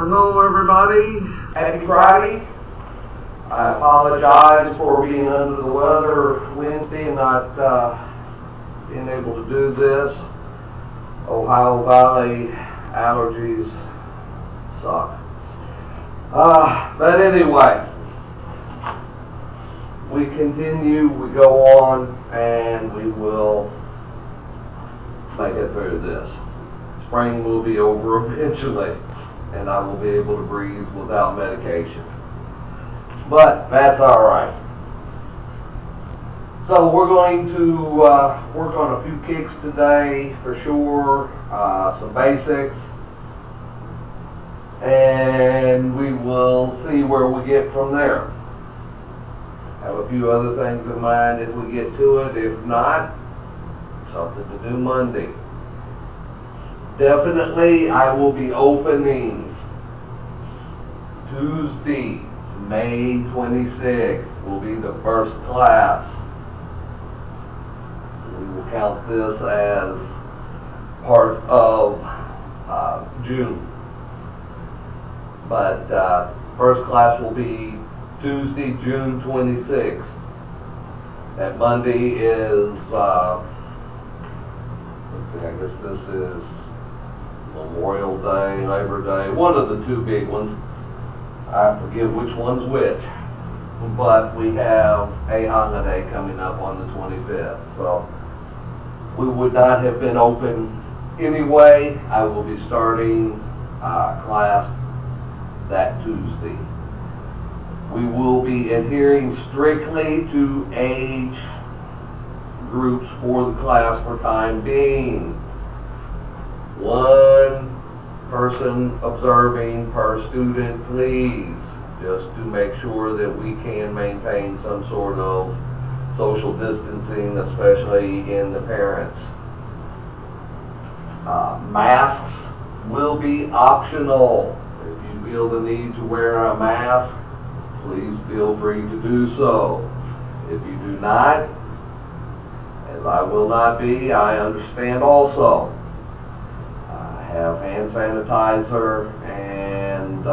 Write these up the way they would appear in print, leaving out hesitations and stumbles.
Hello, everybody. Happy Friday. I apologize for being under the weather Wednesday and not being able to do this. Ohio Valley allergies suck. But anyway, we continue, we go on, and we will make it through this. Spring will be over eventually, and I will be able to breathe without medication. But that's all right. So we're going to work on a few kicks today for sure, some basics, and we will see where we get from there. Have a few other things in mind if we get to it. If not, something to do Monday. Definitely, I will be opening Tuesday, May 26th, will be the first class. We will count this as part of June. But first class will be Tuesday, June 26th. That Monday is, let's see, I guess this is Memorial Day, Labor Day, one of the two big ones. I forget which one's which, but we have a holiday coming up on the 25th, so we would not have been open anyway. I will be starting class that Tuesday. We will be adhering strictly to age groups for the class for time being. One person observing per student, please, just to make sure that we can maintain some sort of social distancing, especially in the parents. Masks will be optional. If you feel the need to wear a mask, please feel free to do so. If you do not, as I will not be, I understand also. Have hand sanitizer, and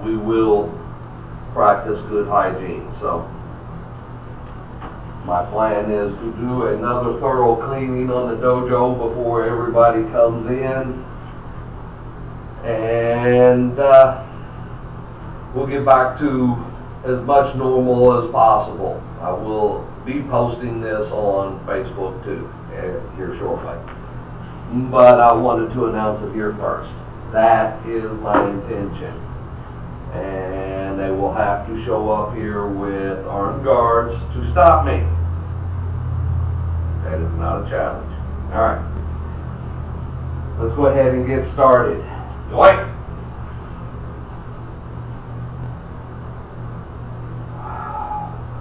we will practice good hygiene. So my plan is to do another thorough cleaning on the dojo before everybody comes in, and we'll get back to as much normal as possible. I will be posting this on Facebook too here shortly. But I wanted to announce it here first. That is my intention. And they will have to show up here with armed guards to stop me. That is not a challenge. All right. Let's go ahead and get started. Dwight.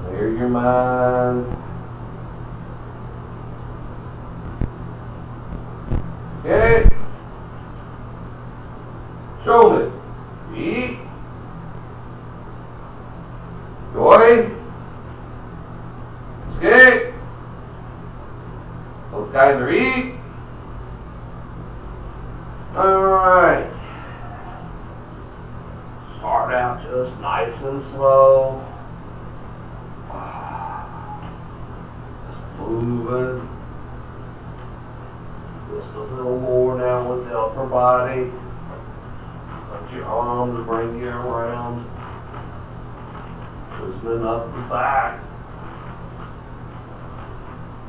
Clear your mind. Okay. Shoulder. Eat. Joy. Escape. Those guys are eat. Alright. Start out just nice and slow. Just moving. Just a little more now with the upper body. Let your arms bring you around. Loosening up the back.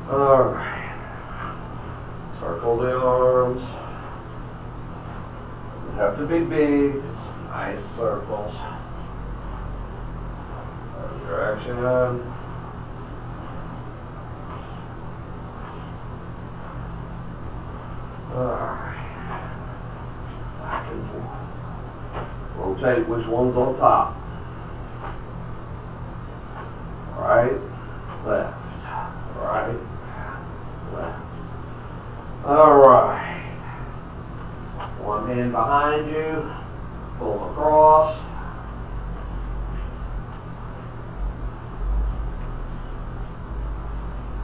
Alright. Circle the arms. Doesn't have to be big, just nice circles. Other direction. Alright. Back and forth. Rotate which one's on top. Right, left, right, left. Alright. One hand behind you. Pull across.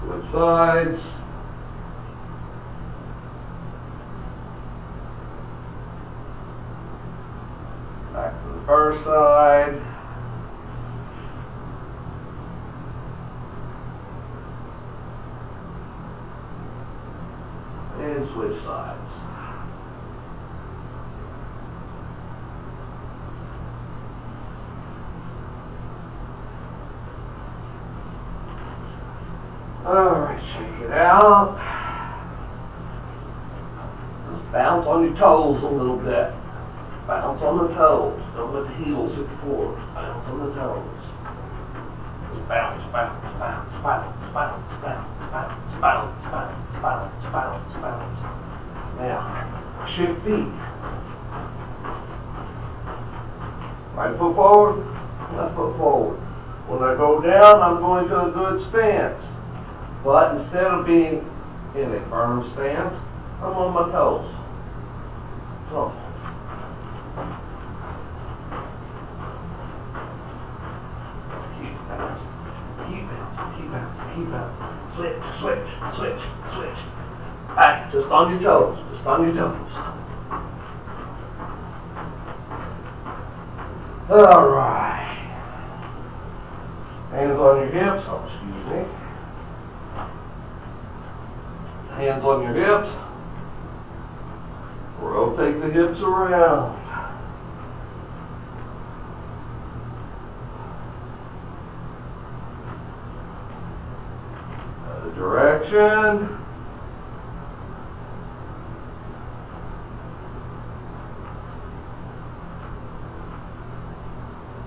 Switch sides. other side. And switch sides. Alright, shake it out. Just bounce on your toes a little bit. Bounce on the toes. Don't let the heels hit the floor. Bounce on the toes. Just bounce, bounce, bounce, bounce, bounce, bounce, bounce, bounce, bounce, bounce, bounce, bounce. Now, shift feet. Right foot forward, left foot forward. When I go down, I'm going to a good stance. But instead of being in a firm stance, I'm on my toes. So. Keep bouncing, keep bouncing, keep bouncing, keep bouncing. Switch, switch, switch, switch. Back, just on your toes, just on your toes. All right. Hands on your hips, oh, excuse me. Hands on your hips. Rotate the hips around. Other direction.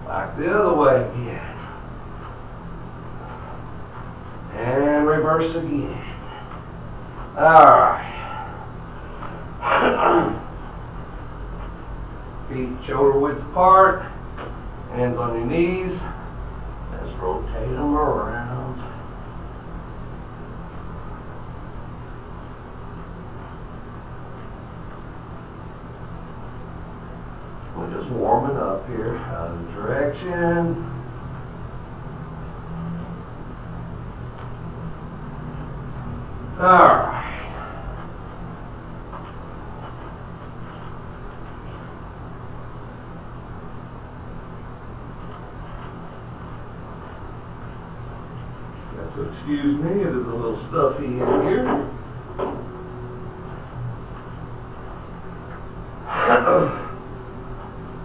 Back the other way again. And reverse again. Alright. Feet shoulder width apart. Hands on your knees. Let's rotate them around. We're just warming up here. Other direction. Alright. So excuse me, it is a little stuffy in here.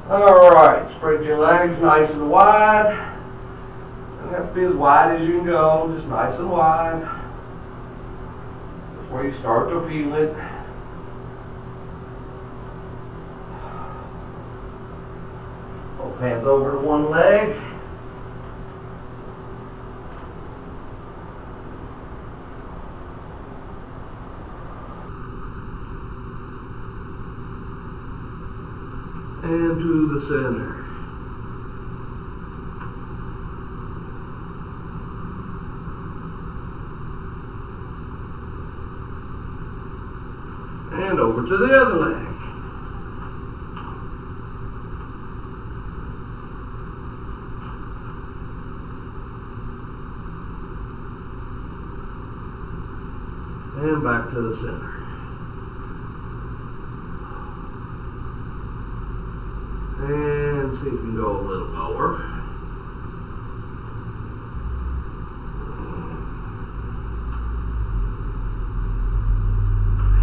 Alright, spread your legs nice and wide. Doesn't have to be as wide as you can go, just nice and wide. That's where you start to feel it. Both hands over to one leg. And to the center. And over to the other leg. And back to the center. And see if you can go a little lower.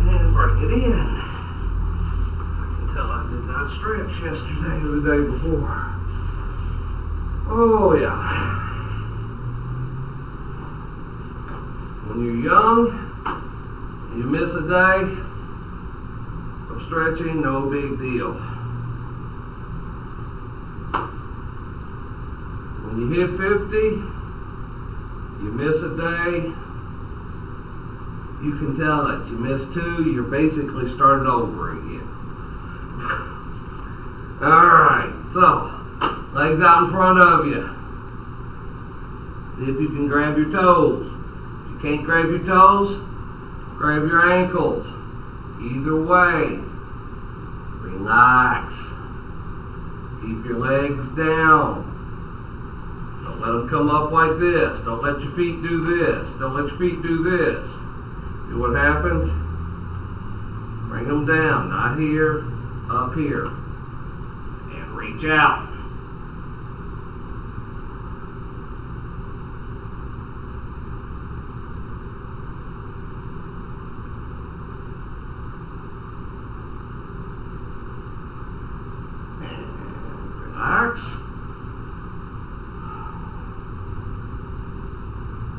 And bring it in. I can tell I did not stretch yesterday or the day before. Oh yeah. When you're young, you miss a day of stretching, no big deal. When you hit 50, you miss a day, you can tell it. You miss 2, you're basically starting over again. Alright, so, legs out in front of you. See if you can grab your toes. If you can't grab your toes, grab your ankles. Either way, relax. Keep your legs down. Don't let them come up like this. Don't let your feet do this. Don't let your feet do this. See what happens? Bring them down. Not here, up here. And reach out.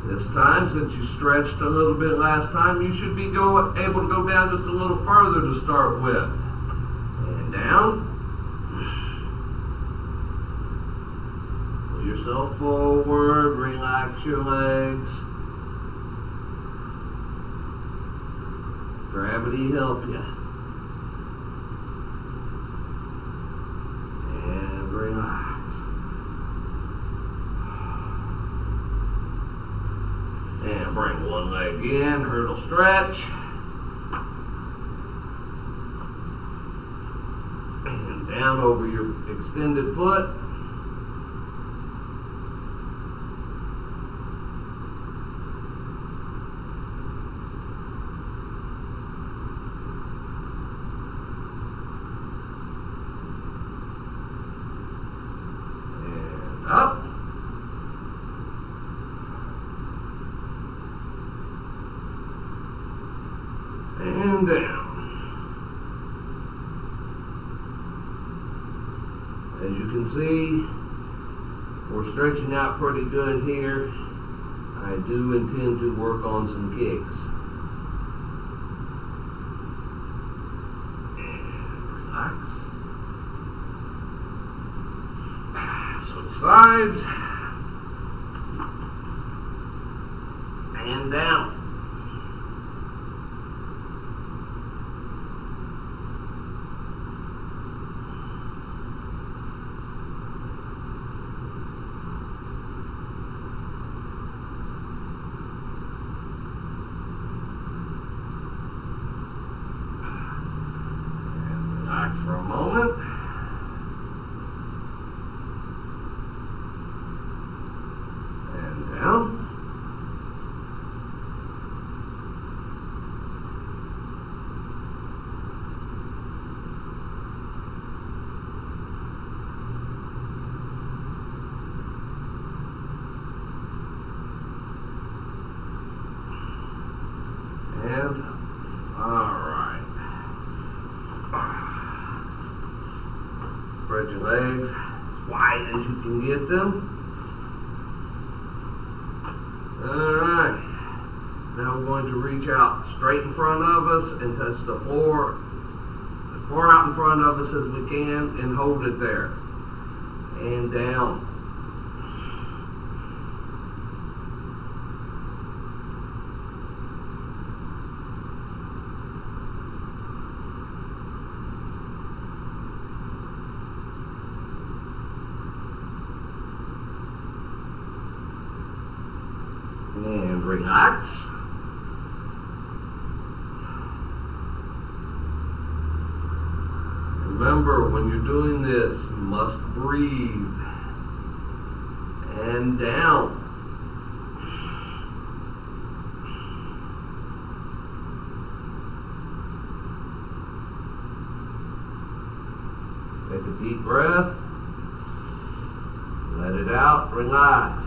This time, since you stretched a little bit last time, you should be able to go down just a little further to start with. And down. Pull yourself forward, relax your legs. Gravity help you. And relax. And bring one leg in, hurdle stretch. And down over your extended foot. And up. And down. As you can see, we're stretching out pretty good here. I do intend to work on some kicks. And relax. Switch sides. And down. Relax for a moment. And down. And all right. Spread your legs as wide as you can get them. Alright. Now we're going to reach out straight in front of us and touch the floor as far out in front of us as we can and hold it there. And down. And relax. Remember, when you're doing this, you must breathe. And down. Take a deep breath. Let it out. Relax.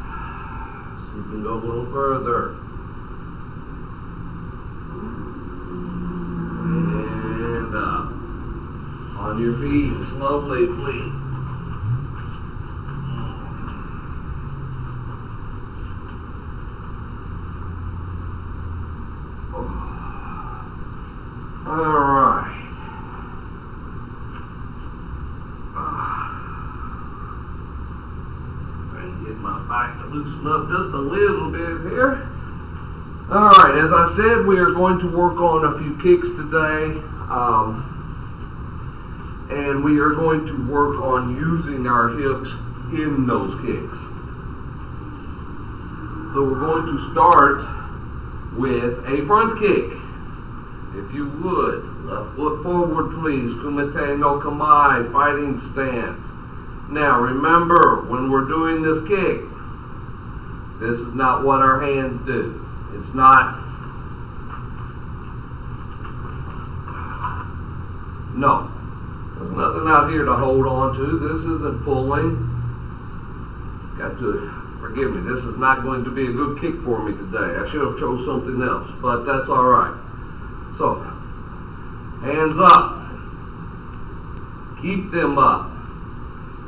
You can go a little further. And up. On your feet, slowly, please. All right. Get my back to loosen up just a little bit here. Alright, as I said, we are going to work on a few kicks today. And we are going to work on using our hips in those kicks. So we're going to start with a front kick. If you would, left foot forward please. Kumite no Kamae, fighting stance. Now remember, when we're doing this kick, this is not what our hands do. It's not. No. There's nothing out here to hold on to. This isn't pulling. Got to forgive me. This is not going to be a good kick for me today. I should have chose something else, but that's all right. So, hands up. Keep them up.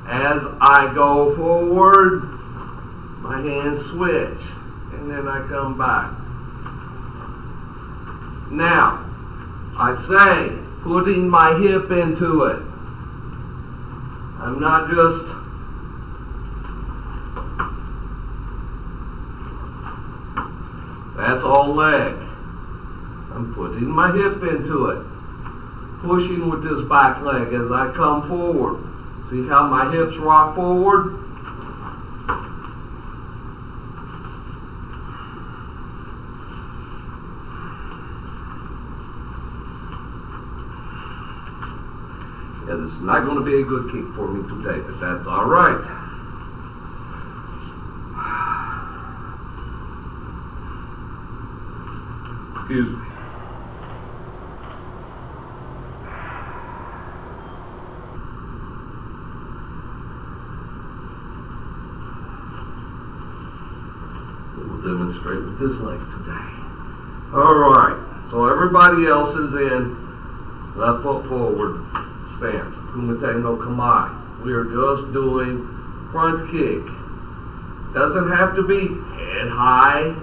As I go forward, my hands switch. and then I come back. Now, I say, putting my hip into it. I'm not just that's all leg. I'm putting my hip into it. Pushing with this back leg as I come forward. See how my hips rock forward? Yeah, this is not going to be a good kick for me today, but that's all right. Excuse me. We'll demonstrate with this leg today. All right. So everybody else is in left foot forward stance. Kumite no Kamae. We are just doing front kick. Doesn't have to be head high.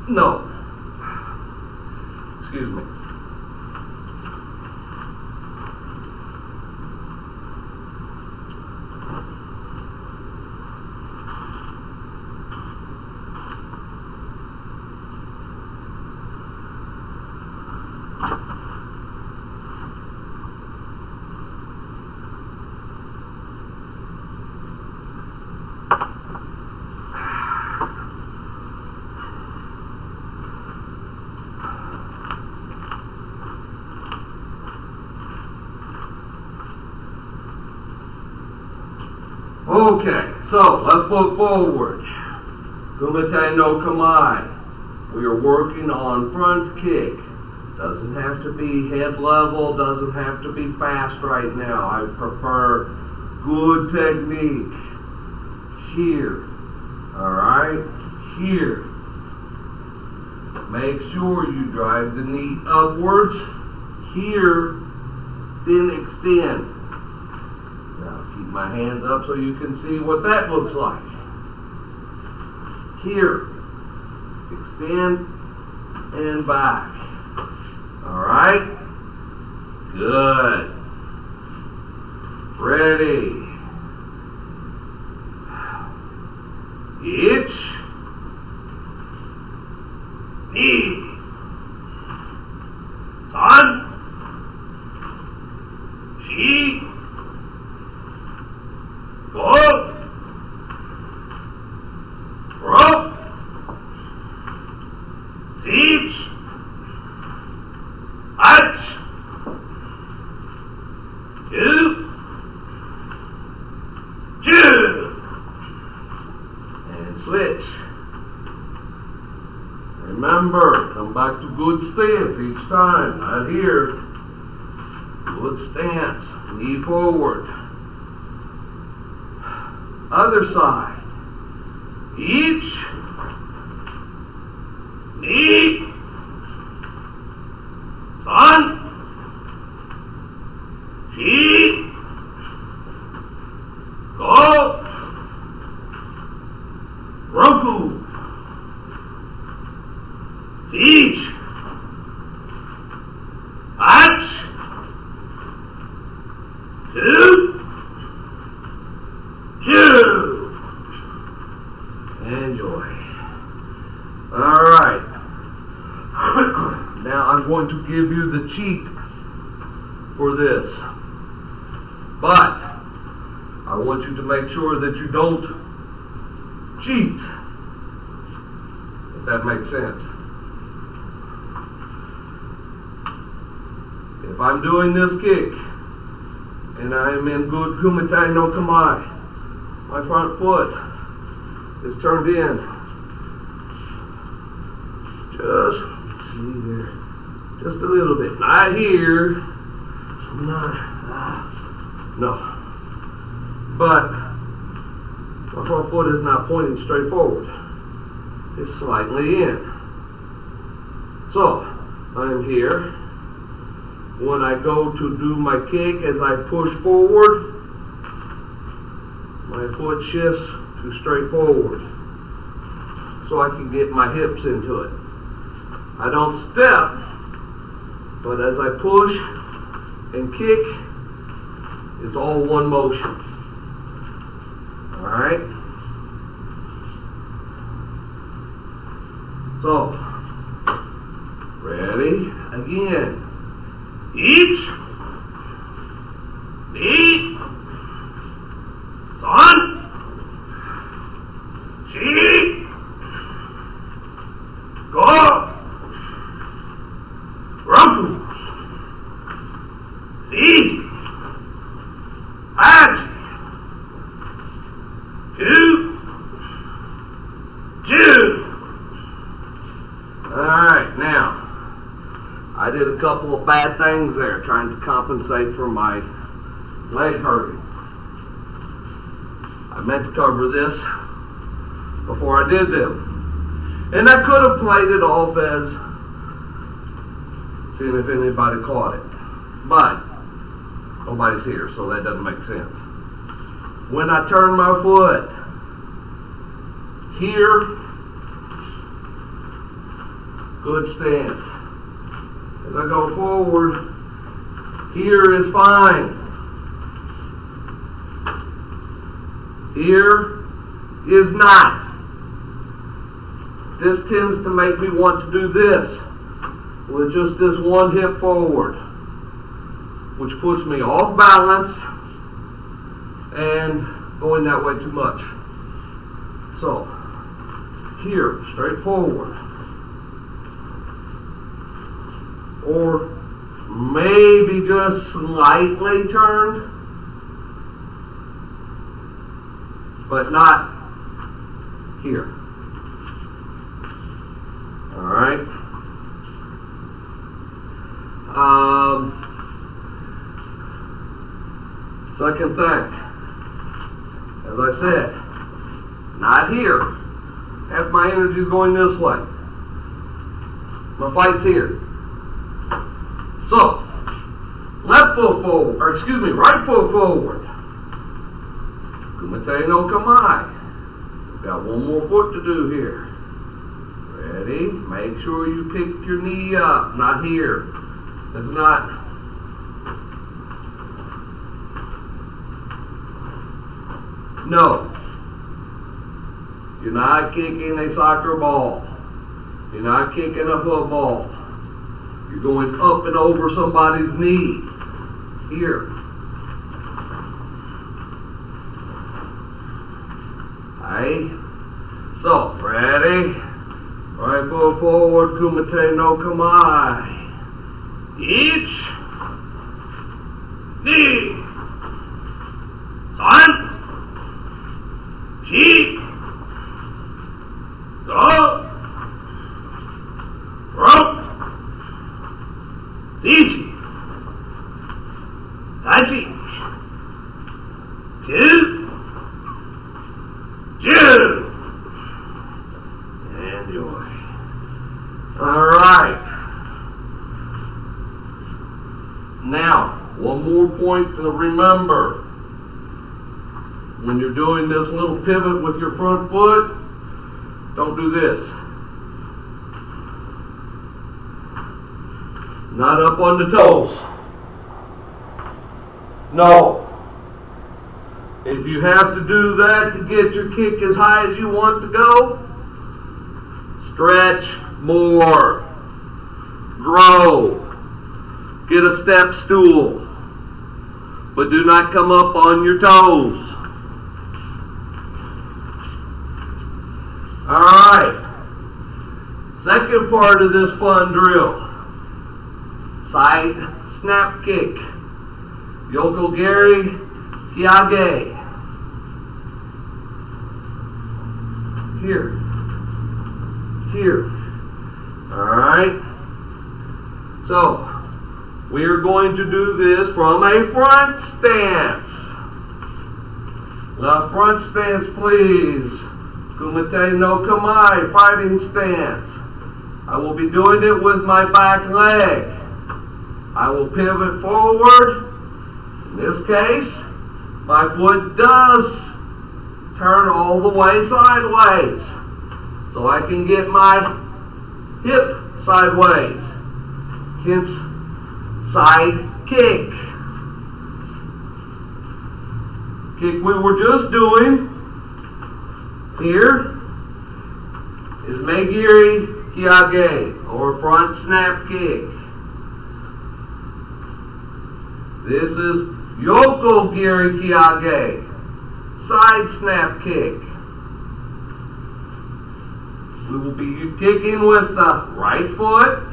No. Excuse me. Okay, so left foot forward. Kumite no Kamae. We are working on front kick. Doesn't have to be head level, doesn't have to be fast right now. I prefer good technique. Here. Alright? Here. Make sure you drive the knee upwards. Here. Then extend. Now keep my hands up so you can see what that looks like. Here. Extend and back. Alright? Good. Ready. Itch. Knee. San. Shi. Go. Rope. Siege. Atch. Two. And switch. Remember, come back to good stance each time. Not here. Good stance. Knee forward. Other side. Each. Knee. San. Shi. Go. Roku. Siege. Atch. Two. Enjoy. Alright. Now I'm going to give you the cheat for this. But I want you to make sure that you don't cheat. If that makes sense. If I'm doing this kick and I am in good Kumite no Kamae, my front foot is turned in. Just see there, just a little bit. Not here. No. But my front foot is not pointing straight forward. It's slightly in. So I'm here. When I go to do my kick, as I push forward, my foot shifts to straight forward. so I can get my hips into it. I don't step, but as I push and kick, it's all one motion. All right? So, ready? Again. Each, knee, son, she, go, roku, see, at, two, two. Alright, now, I did a couple of bad things there, trying to compensate for my leg hurting. I meant to cover this before I did them. And I could have played it off as seeing if anybody caught it. But nobody's here, so that doesn't make sense. When I turn my foot here, good stance. As I go forward, here is fine. Here is not. This tends to make me want to do this with just this one hip forward, which puts me off balance and going that way too much. So, here, straight forward. Or maybe just slightly turned, but not here. All right. Second thing, as I said, not here. Half my energy is going this way. My fight's here. So, left foot forward, or excuse me, right foot forward. Kumite no Kamae. Got one more foot to do here. Ready? Make sure you pick your knee up, not here. It's not. No. You're not kicking a soccer ball. You're not kicking a football. You're going up and over somebody's knee. Here. Alright. So, ready? Right foot forward, Kumite no Kamae. Each knee. Son. Chi. Go. Rope. Zichi. Hachi. Two. Two. And yours. Alright. Now, one more point to remember. When you're doing this little pivot with your front foot, don't do this. Not up on the toes. No. If you have to do that to get your kick as high as you want to go, stretch more. Grow. Get a step stool. But do not come up on your toes. Alright. Second part of this fun drill. Side snap kick. Yoko Gary Hyage. Here. Here. Alright. So, we are going to do this from a front stance. Now, front stance, please. Kumite no Kamae, fighting stance. I will be doing it with my back leg. I will pivot forward. In this case, my foot does turn all the way sideways. so I can get my hip sideways. Hence, side kick. Kick we were just doing here is Megiri Kyage, or front snap kick. This is Yoko Giri Kyage, side snap kick. We will be kicking with the right foot.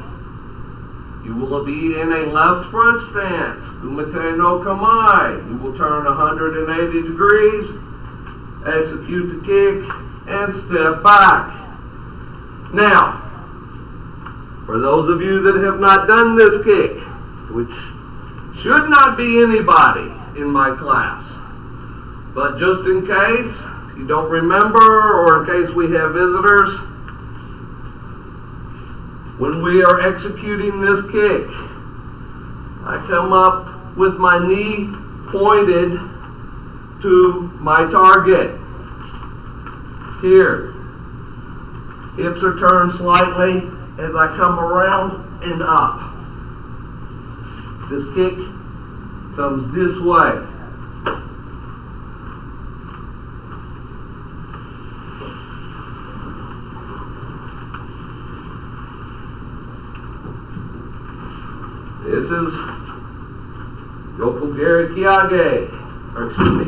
You will be in a left front stance, Kumite no Kamae. You will turn 180 degrees, execute the kick, and step back. Now, for those of you that have not done this kick, which should not be anybody in my class, but just in case you don't remember, or in case we have visitors, when we are executing this kick, I come up with my knee pointed to my target. Here, hips are turned slightly as I come around and up. This kick comes this way. This is Yokogiri Kyage, or excuse me,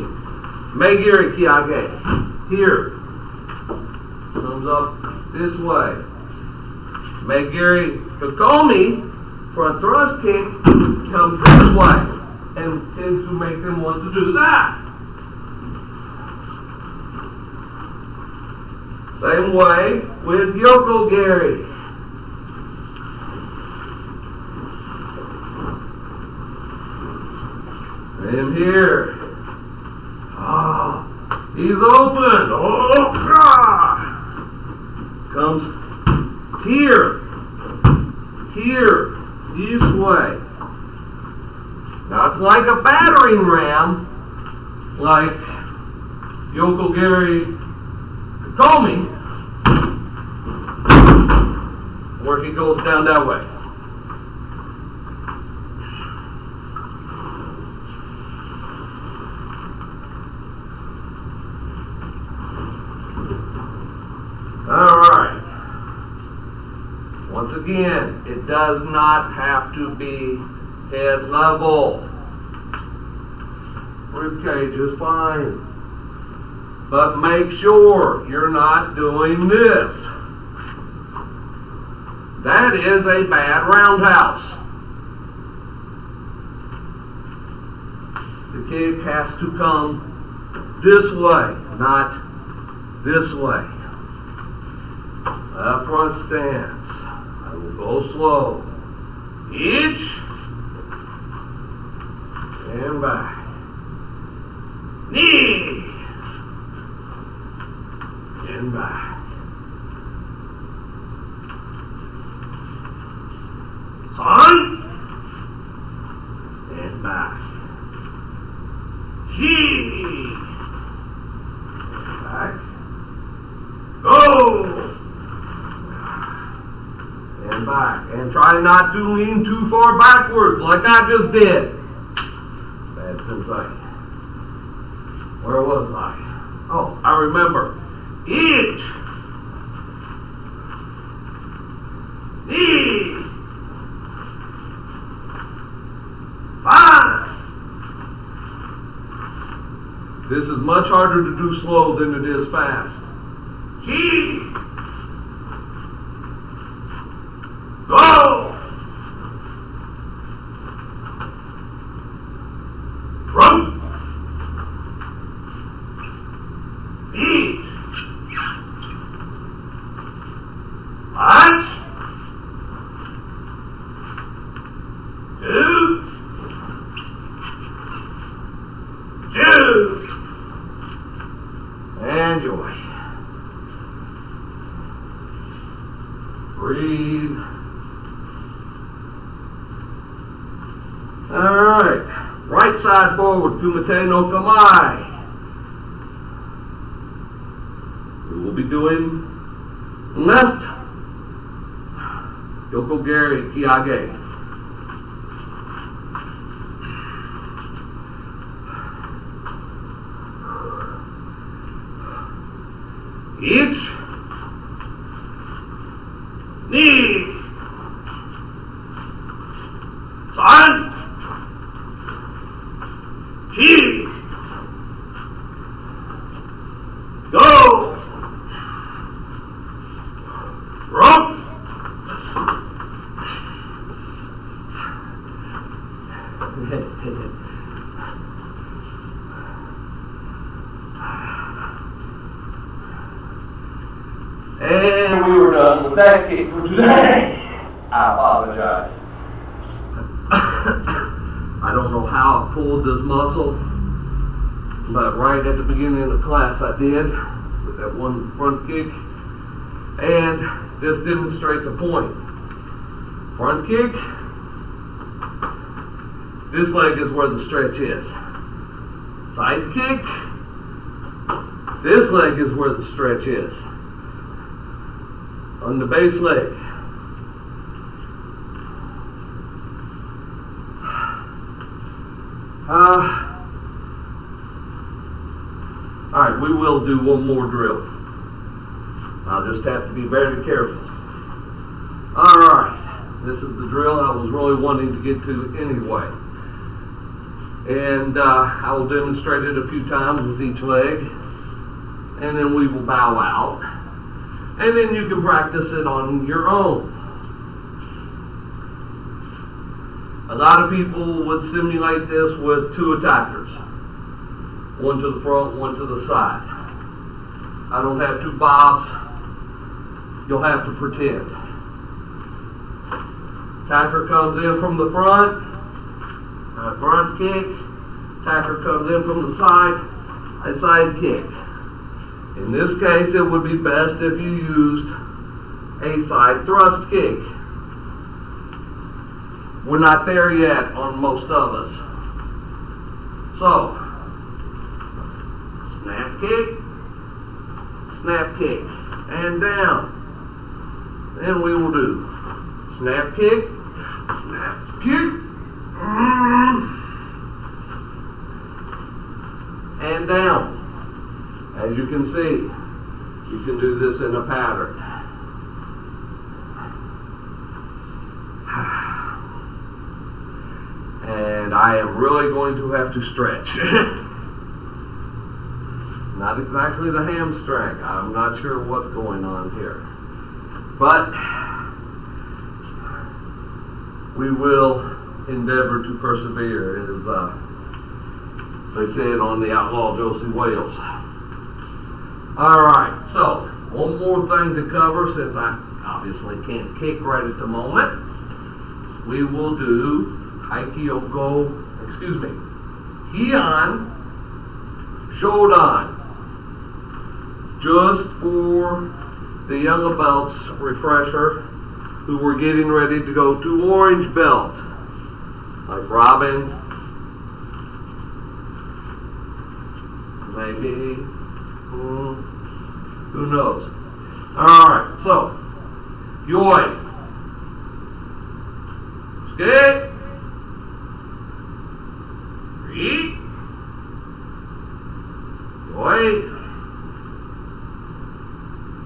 Megiri Kyage. Here, comes up this way. Megiri Kokomi, front thrust kick, comes this way, and tends to make them want to do that. Same way with Yokogiri. And here, he's open. Comes here, this way. Now it's like a battering ram, like Yokogiri Kokomi, where he goes down that way. Alright. Once again, it does not have to be head level. Ribcage is fine. But make sure you're not doing this. That is a bad roundhouse. The kick has to come this way, not this way. Left front stance. I will go slow. Each and back. Knee and back. Son and back. G. Back. Go. And back. And try not to lean too far backwards like I just did. Bad sensei. Where was I? Oh, I remember. Each. Knee. 5. This is much harder to do slow than it is fast. G. Go! Run! Eat! Watch! 2! 2! And joy. Breathe. Alright, right side forward, Kumite no Kamae. We will be doing Left, Yoko Gary Kiage. Each knee, side, G, go, rope, and we were done with that kick for today. I apologize. I don't know how I pulled this muscle, but right at the beginning of the class I did with that one front kick, and this demonstrates a point. Front kick, this leg is where the stretch is. Side kick, this leg is where the stretch is. On the base leg. Alright, we will do one more drill. I'll just have to be very careful. Alright, this is the drill I was really wanting to get to anyway. And I will demonstrate it a few times with each leg. And then we will bow out. And then you can practice it on your own. A lot of people would simulate this with two attackers. One to the front, one to the side. I don't have two bobs. You'll have to pretend. Attacker comes in from the front. Front kick. Attacker comes in from the side. A side kick. In this case, it would be best if you used a side thrust kick. We're not there yet on most of us. So, snap kick, and down. Then we will do snap kick, and down. As you can see, you can do this in a pattern. And I am really going to have to stretch. Not exactly the hamstring. I'm not sure what's going on here. But we will endeavor to persevere, as they said on the Outlaw Josie Wales. Alright, so one more thing to cover, since I obviously can't kick right at the moment. We will do Heian Shodan. Just for the young belts refresher who were getting ready to go to orange belt. Like Robin. Maybe. Who knows? Alright, so Yoi. Skate. Read. Yoi.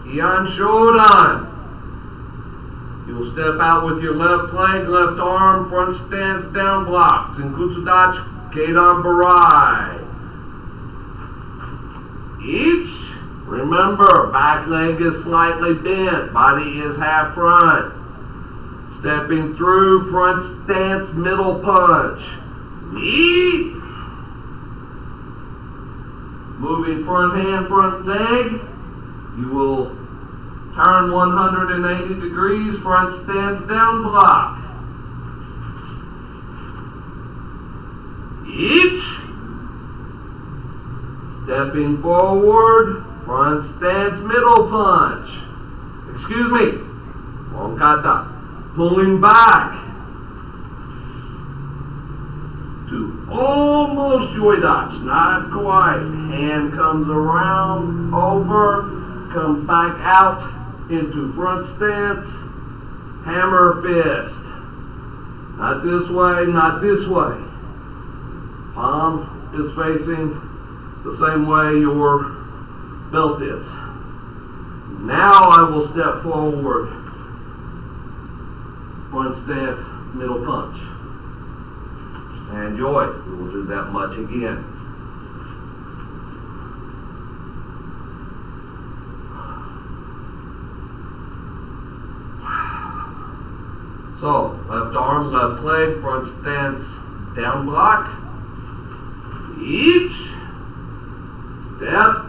Heian Shodan. You will step out with your left leg, left arm, front stance, down block. Zenkutsudachi, Keidan Barai. Each, remember, back leg is slightly bent, body is half front. Stepping through, front stance, middle punch. Knee. Moving front hand, front leg. You will turn 180 degrees, front stance, down block. Each. Stepping forward, front stance, middle punch. Excuse me, wrong kata. Pulling back to almost yoidachi, not quite. Hand comes around, over, comes back out, into front stance, hammer fist. Not this way, not this way. Palm is facing the same way your belt is. Now I will step forward. Front stance, middle punch. Enjoy. We will do that much again. So, left arm, left leg, front stance, down block. Each step,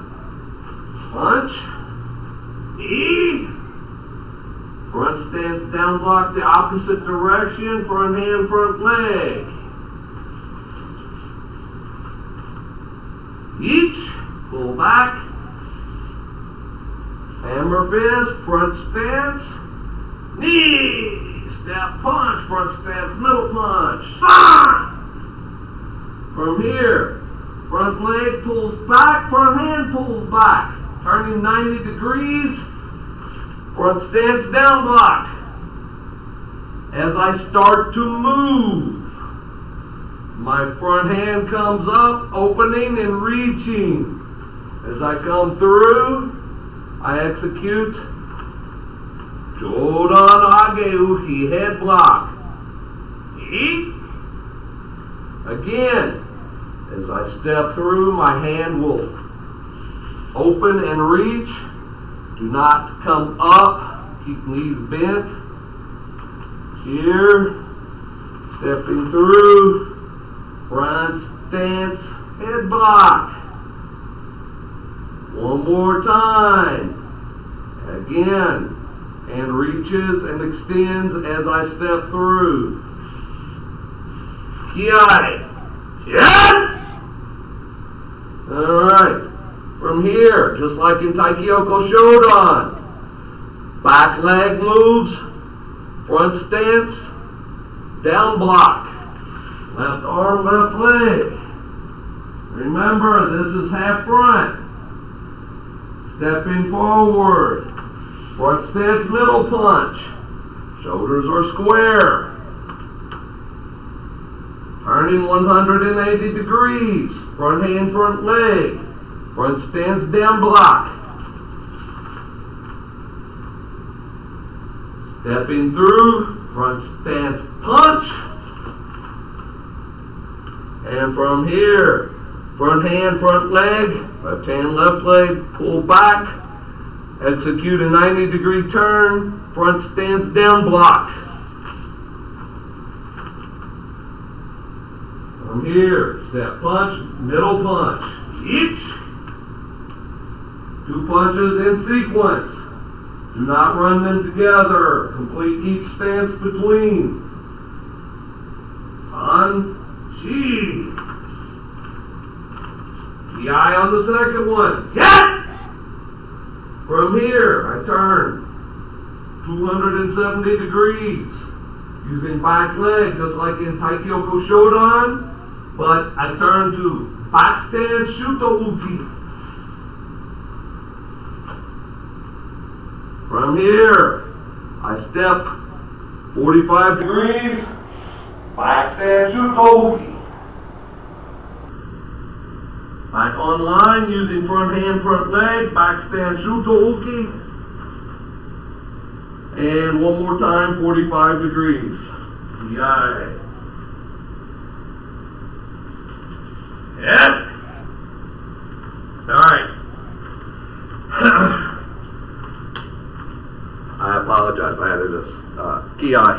punch, front stance, down block, the opposite direction, front hand, front leg. Each, pull back, hammer fist, front stance, knee, step punch, front stance, middle punch, side. From here, front leg pulls back, front hand pulls back, turning 90 degrees, front stance, down block. As I start to move, my front hand comes up, opening and reaching. As I come through, I execute Jodan Ageuki, head block. Eat. Again, as I step through, my hand will open and reach. Do not come up. Keep knees bent. Here, stepping through. Front stance, head block. One more time. Again, and reaches and extends as I step through. Kiai. Yeah. All right. From here, just like in Taikyoko Shodan, back leg moves, front stance, down block. Left arm, left leg. Remember, this is half front. Stepping forward. Front stance, middle punch. Shoulders are square. Turning 180 degrees. Front hand, front leg. Front stance, down block. Stepping through. Front stance, punch. And from here, front hand, front leg, left hand, left leg, pull back, execute a 90-degree turn, front stance, down block. From here, step punch, middle punch, each. 2 punches in sequence. Do not run them together. Complete each stance between. San. The eye on the second one. Yeah! From here, I turn 270 degrees using back leg, just like in Taikyoko Shodan, but I turn to back stance Shuto Uki. From here, I step 45 degrees. Back stance Shuto Uki. Back on line using front hand, front leg, back stance Shuto Uki. And one more time, 45 degrees. Yai. Yeah. Alright. I apologize, I added this Kiai.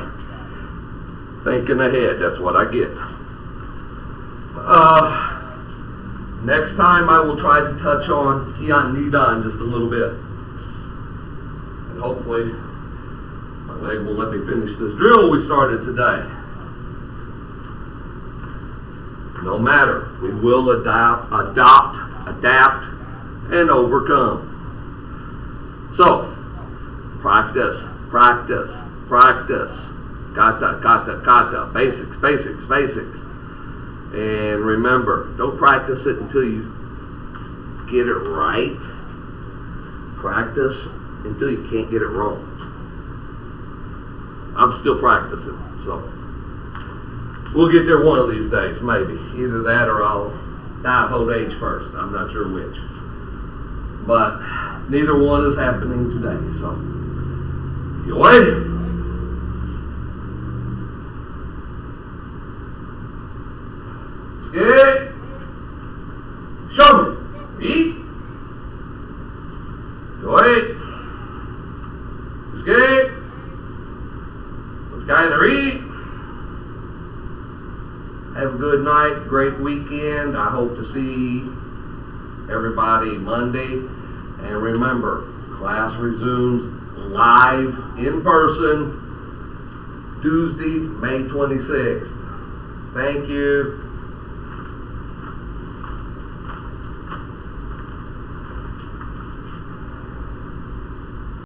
Thinking ahead, that's what I get. Next time I will try to touch on Kian Nidan just a little bit. And hopefully my leg will let me finish this drill we started today. No matter, we will adapt, and overcome. So, practice. Kata, basics. And remember, don't practice it until you get it right. Practice until you can't get it wrong. I'm still practicing, so we'll get there one of these days, maybe. Either that or I'll die of old age first. I'm not sure which. But neither one is happening today, so you wait. Good. Show me. Eat. Wait. It's good. It's kind of eat. Have a good night, great weekend. I hope to see everybody Monday. And remember, class resumes live in person Tuesday, May 26th. Thank you.